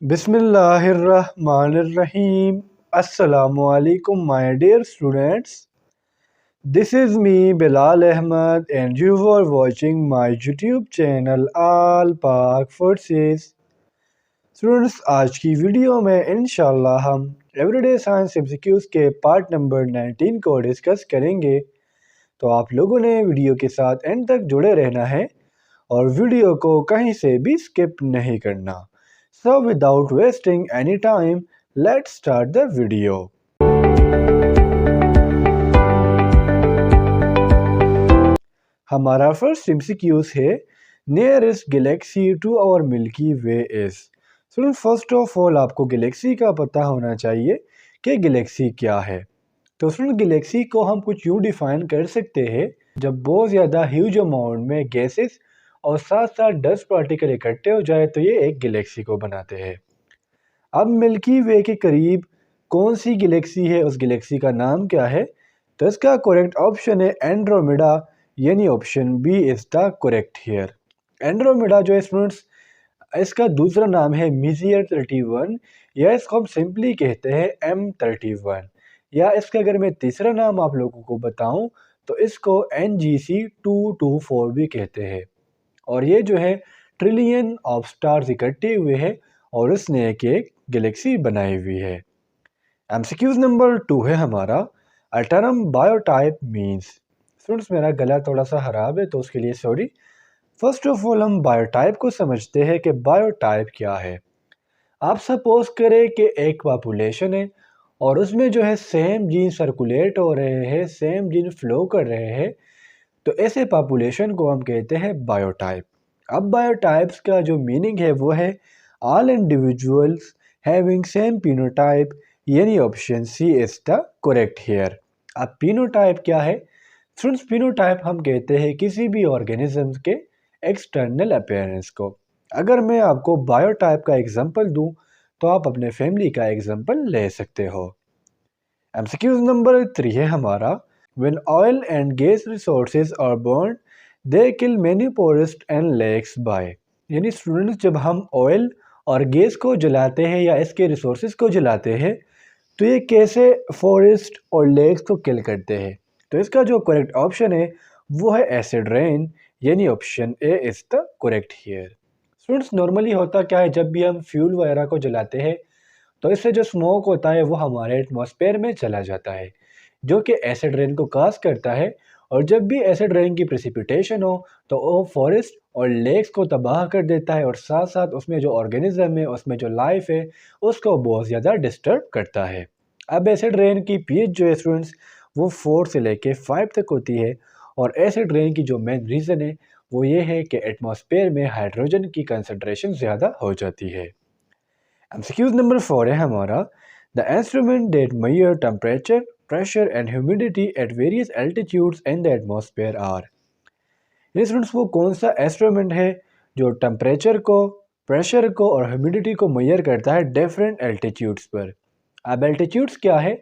Bismillahirrahmanirrahim. Assalamu alaikum, my dear students. This is me, Bilal Ahmed, and you are watching my YouTube channel All Pak Forces. Students, आज की video में इंशाल्लाह हम everyday science MCQs के part number 19 को discuss करेंगे। तो आप लोगों ने वीडियो के साथ एंड तक जुड़े रहना है और वीडियो को कहीं से भी स्किप नहीं करना। So without wasting any time, let's start the video. हमारा फर्स्ट एमसीक्यूज है nearest galaxy to our Milky Way is. Student, first of all आपको गैलेक्सी का पता होना चाहिए कि गैलेक्सी क्या है। तो स्टूडेंट, गैलेक्सी को हम कुछ यूँ डिफाइन कर सकते हैं, जब बहुत ज़्यादा ह्यूज अमाउंट में गैसेस और साथ साथ डस्ट पार्टिकल इकट्ठे हो जाए तो ये एक गैलेक्सी को बनाते हैं। अब मिल्की वे के करीब कौन सी गैलेक्सी है, उस गैलेक्सी का नाम क्या है? तो इसका करेक्ट ऑप्शन है एंड्रोमेडा, यानी option B is the correct here. Andromeda जो है स्टूडेंट्स, इसका दूसरा नाम है मीजियर 31, या इसको हम सिंपली कहते हैं M31, या इसका अगर मैं तीसरा नाम आप लोगों को बताऊं तो इसको NGC 224 भी कहते हैं। और ये जो है ट्रिलियन ऑफ स्टार्स इकट्ठे हुए हैं और उसने एक गैलेक्सी बनाई हुई है। एमसीक्यूज नंबर 2 है हमारा, a term biotype means. Students, मेरा गला थोड़ा सा खराब है तो उसके लिए सॉरी। फर्स्ट ऑफ ऑल हम बायोटाइप को समझते हैं कि बायोटाइप क्या है। आप सपोज करें कि एक पॉपुलेशन है और उसमें जो है सेम जीन सर्कुलेट हो रहे हैं, सेम जीन फ्लो कर रहे हैं, तो ऐसे पॉपुलेशन को हम कहते हैं बायोटाइप। अब बायोटाइप्स का जो मीनिंग है वो है all individuals having same phenotype, यानी option C is the correct here. अब पीनोटाइप क्या है? स्टूडेंट्स, पीनोटाइप हम कहते हैं किसी भी ऑर्गेनिज्म के एक्सटर्नल अपीयरेंस को। अगर मैं आपको बायोटाइप का एग्जांपल दूं तो आप अपने फैमिली का एग्जांपल ले सकते हो। एमसीक्यूज नंबर 3 है हमारा, When oil and gas resources are burned, they kill many forests and lakes by। यानी स्टूडेंट्स, जब हम ऑयल और गैस को जलाते हैं या इसके रिसोर्सेज को जलाते हैं तो ये कैसे फॉरेस्ट और लेक्स को किल करते हैं? तो इसका जो करेक्ट ऑप्शन है वो है एसिड रेन, यानी option A is the correct here. Students, normally होता क्या है, जब भी हम फ्यूल वगैरह को जलाते हैं तो इससे जो स्मोक होता है वो हमारे एटमॉस्फेयर में चला जाता है, जो कि एसिड रेन को काज करता है। और जब भी एसिड रेन की प्रेसिपिटेशन हो तो वो फॉरेस्ट और लेक्स को तबाह कर देता है और साथ साथ उसमें जो ऑर्गेनिज्म है, उसमें जो लाइफ है, उसको बहुत ज़्यादा डिस्टर्ब करता है। अब एसिड रेन की पीएच जो है स्टूडेंट्स, वो 4 से लेके 5 तक होती है। और एसिड रेन की जो मेन रीज़न है वो ये है कि एटमॉस्फेयर में हाइड्रोजन की कंसनट्रेशन ज़्यादा हो जाती है। एमसीक्यूज नंबर 4 है हमारा, the instrument that measure temperature, pressure and humidity at various altitudes in the atmosphere are। ये स्टूडेंट्स, वो कौन सा इंस्ट्रूमेंट है जो टेम्परेचर को, प्रेशर को और ह्यूमिडिटी को मेजर करता है डिफरेंट एल्टीट्यूड्स पर? अब एल्टीट्यूड्स क्या है?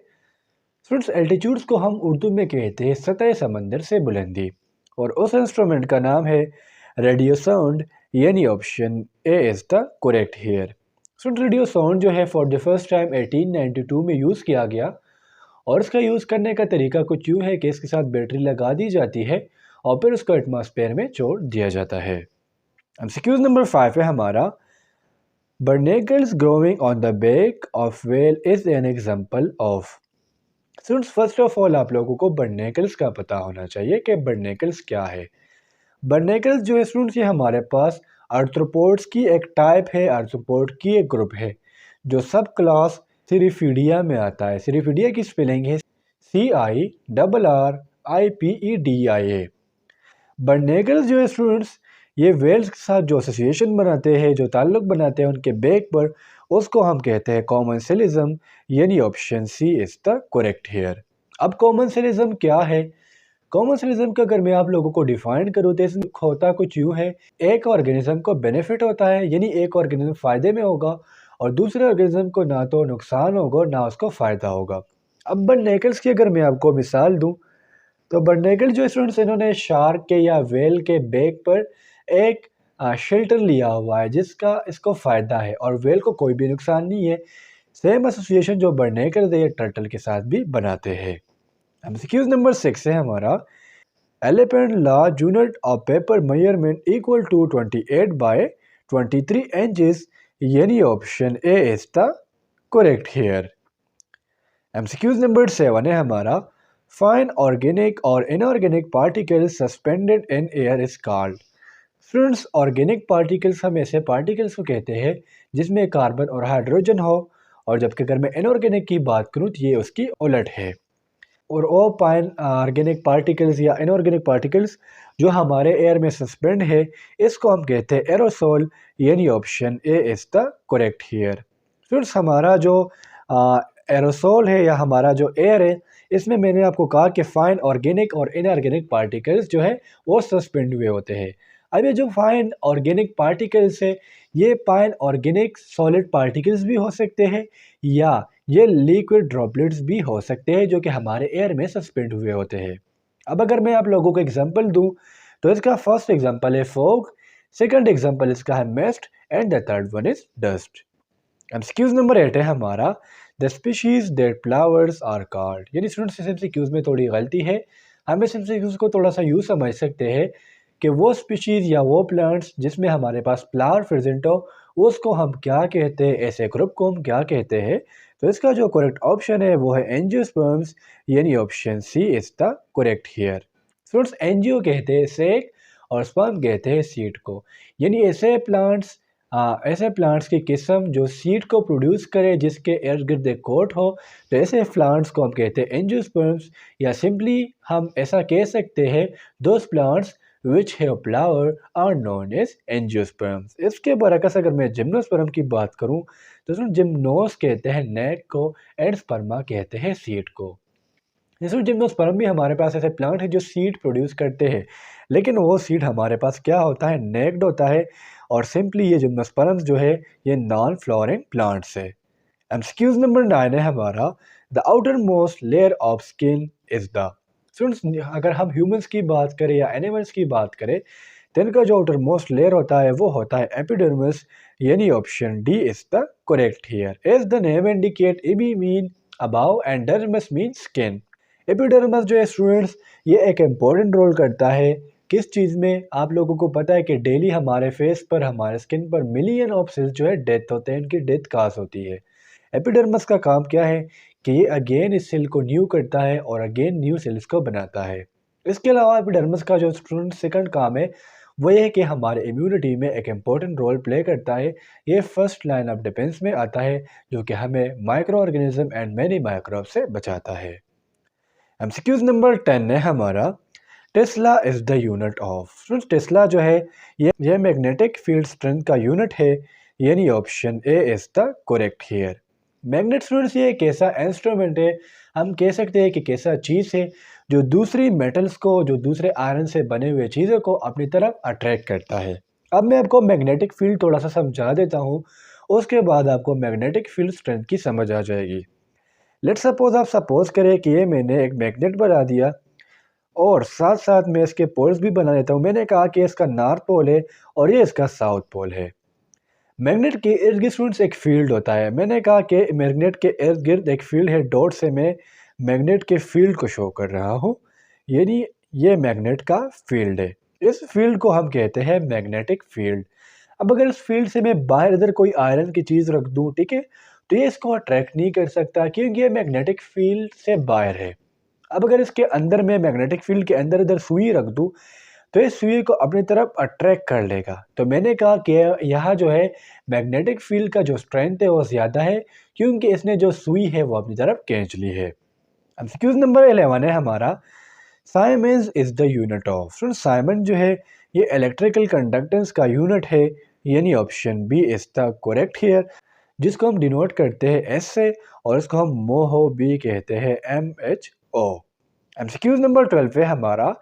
स्टूडेंट्स, एल्टीट्यूड्स को हम उर्दू में कहते हैं सतह समंदर से बुलंदी, और उस इंस्ट्रूमेंट का नाम है रेडियो साउंड, यानी option A is the correct here. Student, radio sound जो है फॉर द फर्स्ट टाइम 1892 में यूज़ किया गया, और इसका यूज़ करने का तरीका कुछ यूँ है कि इसके साथ बैटरी लगा दी जाती है और फिर उसको एटमॉस्फेयर में छोड़ दिया जाता है। एमसीक्यूज नंबर 5 है हमारा, barnacles growing on the back of whale is an example of. Students, first of all आप लोगों को बर्नेकल्स का पता होना चाहिए कि बर्नेकल्स क्या है। बर्नेकल्स जो है स्टूडेंट्स, ये हमारे पास आर्थ्रोपोड्स की एक टाइप है, आर्थ्रोपोड की एक ग्रुप है जो सब क्लास सिरिफिडिया में आता है। सिरिफिडिया की स्पेलिंग है CIRRIPEDIA। बर्नेकल्स जो है स्टूडेंट्स, ये वेल्स के साथ जो एसोसिएशन बनाते हैं, जो ताल्लुक़ बनाते हैं उनके बैक पर, उसको हम कहते हैं कॉमनसेलिज्म, यानी option C is the correct here. अब कॉमनसेलिज्म क्या है? कॉमनसेलिज्म का अगर मैं आप लोगों को डिफाइन करूँ तो इसमें होता कुछ यूँ है, एक ऑर्गेनिज्म को बेनिफिट होता है, यानी एक ऑर्गेनिज्म फ़ायदे में होगा और दूसरे ऑर्गेनिज्म को ना तो नुकसान होगा ना उसको फ़ायदा होगा। अब बर्नेकल्स की अगर मैं आपको मिसाल दूं तो बर्नेकल जो स्टूडेंट्स, इन्होंने शार्क के या वेल के बैक पर एक शेल्टर लिया हुआ है जिसका इसको फ़ायदा है और व्हेल को कोई भी नुकसान नहीं है। सेम एसोसिएशन जो बर्नाक्यूलर ये टर्टल के साथ भी बनाते हैं। एमसीक्यूज नंबर 6 है हमारा, elephant large unit of paper measurement equal to 28 by 23 inches, यानी option A is the correct here. MCQs number 7 है हमारा, फाइन ऑर्गेनिक और inorganic particles suspended in air is called. Friends, organic particles हम ऐसे particles को कहते हैं जिसमें कार्बन और हाइड्रोजन हो, और जबकि अगर मैं इनऑर्गेनिक की बात करूँ तो ये उसकी उलट है। और ओ पाइन ऑर्गेनिक पार्टिकल्स या इनऑर्गेनिक पार्टिकल्स जो हमारे एयर में सस्पेंड है, इसको हम कहते हैं एरोसोल, यानी option A is the correct here. Friends, हमारा जो एरोसोल है या हमारा जो एयर है, इसमें मैंने आपको कहा कि फाइन ऑर्गेनिक और इनऑर्गेनिक पार्टिकल्स जो है वो सस्पेंड हुए होते हैं। अब ये जो फाइन ऑर्गेनिक पार्टिकल्स है, ये फाइन ऑर्गेनिक सॉलिड पार्टिकल्स भी हो सकते हैं या ये लिक्विड ड्रॉपलेट्स भी हो सकते हैं जो कि हमारे एयर में सस्पेंड हुए होते हैं। अब अगर मैं आप लोगों को एग्जांपल दूं तो इसका फर्स्ट एग्जांपल है फॉग, सेकंड एग्जांपल इसका है mist and the third one is dust. MCQs number 8 है हमारा, the species that flowers are called. यानी स्टूडेंट्स, इस एमसीक्यूज में थोड़ी गलती है। हम इस एमसीक्यूज को थोड़ा सा यूँ समझ सकते हैं कि वो स्पीशीज या वो प्लांट्स जिसमें हमारे पास फ्लावर प्रेजेंट हो, उसको हम क्या कहते हैं, ऐसे ग्रुप को हम क्या कहते हैं। तो इसका जो करेक्ट ऑप्शन है वो है एंजियोस्पर्म्स, यानी option C is the correct here. Friends, angio कहते हैं सेक और स्पर्म कहते हैं सीड को। यानी ऐसे प्लांट्स की किस्म जो सीड को प्रोड्यूस करे जिसके इर्द गिर्द एक कोट हो, तो ऐसे प्लांट्स को हम कहते हैं एंजियोस्पर्म्स, या सिंपली हम ऐसा कह सकते हैं those plants which have flower are known as angiosperms. इसके बरअक्स अगर मैं जिम्नोस्पर्म की बात करूं तो इसमें जिम्नोस कहते हैं नेक को एंड स्पर्मा कहते हैं सीड को। इसमें जिम्नोस्पर्म भी हमारे पास ऐसे प्लांट है जो सीड प्रोड्यूस करते हैं, लेकिन वो सीड हमारे पास क्या होता है, नेक्ड होता है। और सिंपली ये जिम्नोस्पर्म्स जो है ये नॉन फ्लोरिंग प्लांट्स है। एमसीक्यूज नंबर 9 है हमारा, the outer most layer of skin is the. Friends, अगर हम ह्यूमंस की बात करें या एनिमल्स की बात करें तो इनका जो आउटर मोस्ट लेयर होता है वो होता है एपिडर्मिस, यानी option D is the correct here. As the name indicate, epi mean above and dermis mean skin. Epidermis जो है स्टूडेंट्स, ये एक इम्पोर्टेंट रोल करता है किस चीज़ में। आप लोगों को पता है कि डेली हमारे फेस पर, हमारे स्किन पर मिलियन ऑफ सेल्स जो है डेथ होते हैं, इनकी डेथ काज होती है। एपिडर्मिस का काम क्या है कि ये अगेन इस सेल को न्यू करता है और अगेन न्यू सेल्स को बनाता है। इसके अलावा एपिडर्मिस का जो स्टूडेंट सेकंड काम है वो ये है कि हमारे इम्यूनिटी में एक इम्पोर्टेंट रोल प्ले करता है। ये फर्स्ट लाइन ऑफ डिफेंस में आता है जो कि हमें micro organism and many microbe से बचाता है। एमसीक्यूज नंबर 10 है हमारा, Tesla is the unit of. Friends, Tesla जो है ये मैग्नेटिक फील्ड स्ट्रेंथ का यूनिट है, यानी option A is the correct here. Magnet students, ये एक ऐसा इंस्ट्रूमेंट है, हम कह सकते हैं कि एक ऐसा चीज़ है जो दूसरी मेटल्स को, जो दूसरे आयरन से बने हुए चीज़ों को अपनी तरफ अट्रैक्ट करता है। अब मैं आपको मैग्नेटिक फील्ड थोड़ा सा समझा देता हूँ, उसके बाद आपको मैग्नेटिक फील्ड स्ट्रेंथ की समझ आ जाएगी। लेट्स सपोज, आप सपोज करें कि ये मैंने एक मैग्नेट बना दिया और साथ साथ मैं इसके पोल्स भी बना देता हूँ। मैंने कहा कि इसका नॉर्थ पोल है और ये इसका साउथ पोल है। मैग्नेट के इर्द गिर्द स्टूडेंट्स एक फील्ड होता है। मैंने कहा कि मैग्नेट के इर्द गिर्द एक फील्ड है, डॉट से मैं मैग्नेट के फील्ड को शो कर रहा हूँ, यानी ये मैग्नेट का फील्ड है। इस फील्ड को हम कहते हैं मैग्नेटिक फील्ड। अब अगर इस फील्ड से मैं बाहर इधर कोई आयरन की चीज़ रख दूँ, ठीक है, तो ये इसको अट्रैक्ट नहीं कर सकता क्योंकि ये मैग्नेटिक फील्ड से बाहर है। अब अगर इसके अंदर मैं मैग्नेटिक फील्ड के अंदर इधर सुई रख दूँ तो इस सुई को अपनी तरफ अट्रैक्ट कर लेगा। तो मैंने कहा कि यहाँ जो है मैग्नेटिक फील्ड का जो स्ट्रेंथ है वो ज़्यादा है क्योंकि इसने जो सुई है वो अपनी तरफ खींच ली है। एमसीक्यूज नंबर 11 है हमारा, siemens is the unit of. Friends, siemen जो है ये इलेक्ट्रिकल कंडक्टेंस का यूनिट है, यानी option B is the correct here, जिसको हम डिनोट करते हैं एस से और इसको हम मोहो बी कहते हैं, MHO। एमसीक्यूज नंबर 12 है हमारा,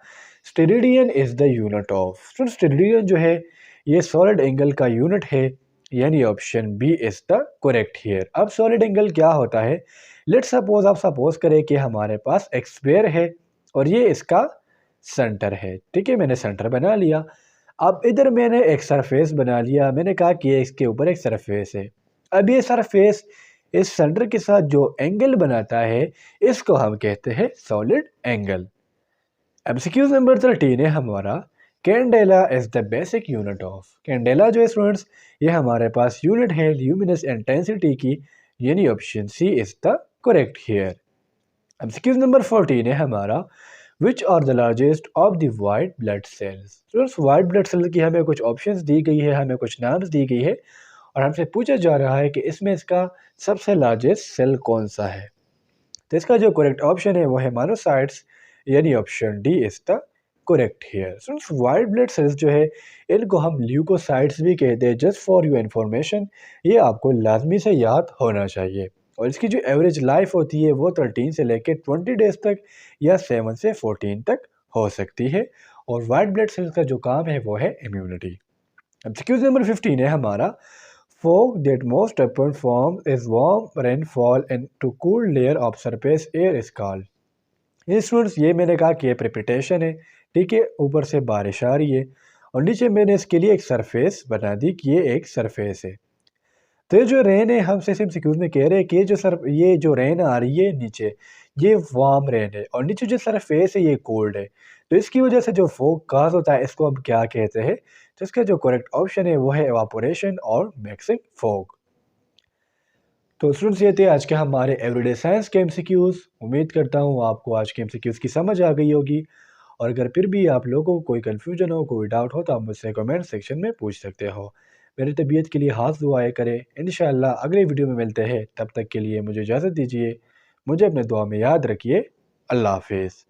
steradian is the unit of. Friends, steradian जो है ये सॉलिड एंगल का यूनिट है, यानी option B is the correct here. अब सॉलिड एंगल क्या होता है, लेट्स सपोज, आप सपोज करें कि हमारे पास एक स्फीयर है और ये इसका सेंटर है, ठीक है, मैंने सेंटर बना लिया। अब इधर मैंने एक सरफेस बना लिया, मैंने कहा कि इसके ऊपर एक सरफेस है। अब ये सरफेस इस सेंटर के साथ जो एंगल बनाता है इसको हम कहते हैं सॉलिड एंगल। एमसीक्यूज नंबर 13 है हमारा, candela is the basic unit of. Candela जो है स्टूडेंट्स, ये हमारे पास यूनिट है ल्यूमिनस इंटेंसिटी की, यानी option C is the correct here. MCQs number 14 है हमारा, which are the largest of the white blood cells. Students, white blood cell की हमें कुछ ऑप्शंस दी गई है, हमें कुछ नाम्स दी गई है और हमसे पूछा जा रहा है कि इसमें इसका सबसे लार्जेस्ट सेल कौन सा है। तो इसका जो करेक्ट ऑप्शन है वो है मोनोसाइट्स, यानी option D is the correct here. Students, white blood sales जो है इनको हम ल्यूकोसाइट्स भी कहते हैं। जस्ट फॉर योर इन्फॉर्मेशन, ये आपको लाजमी से याद होना चाहिए। और इसकी जो एवरेज लाइफ होती है वो 13 से लेकर 20 डेज तक या 7 से 14 तक हो सकती है। और वाइट ब्लड सेल्स का जो काम है वो है इम्यूनिटी। अब एक्सक्यूज नंबर 15 है हमारा, fog that most often forms is warm rainfall into cool layer of surface air is called। ये स्टूडेंट्स, ये मैंने कहा कि ये प्रिपिटेशन है, ठीक है, ऊपर से बारिश आ रही है और नीचे मैंने इसके लिए एक सरफेस बना दी कि ये एक सरफेस है। तो ये जो रेन है हमसे एमसीक्यूज में कह रहे हैं कि ये जो रेन आ रही है नीचे, ये वार्म रेन है और नीचे जो सरफेस है ये कोल्ड है। तो इसकी वजह से जो फोग काज होता है इसको हम क्या कहते हैं। तो इसका जो करेक्ट ऑप्शन है वो है एवापोरेशन और मिक्सिंग फोग। तो स्टूडेंट्स, ये थे आज के हमारे एवरीडे साइंस के एमसीक्यूज। उम्मीद करता हूँ आपको आज के एमसीक्यूज की समझ आ गई होगी। और अगर फिर भी आप लोगों को कोई कन्फ्यूजन हो, कोई डाउट हो तो आप मुझसे कमेंट सेक्शन में पूछ सकते हो। मेरी तबीयत के लिए हाथ दुआएं करें। इंशाअल्लाह अगले वीडियो में मिलते हैं, तब तक के लिए मुझे इजाज़त दीजिए। मुझे अपने दुआ में याद रखिए। अल्लाह हाफिज़।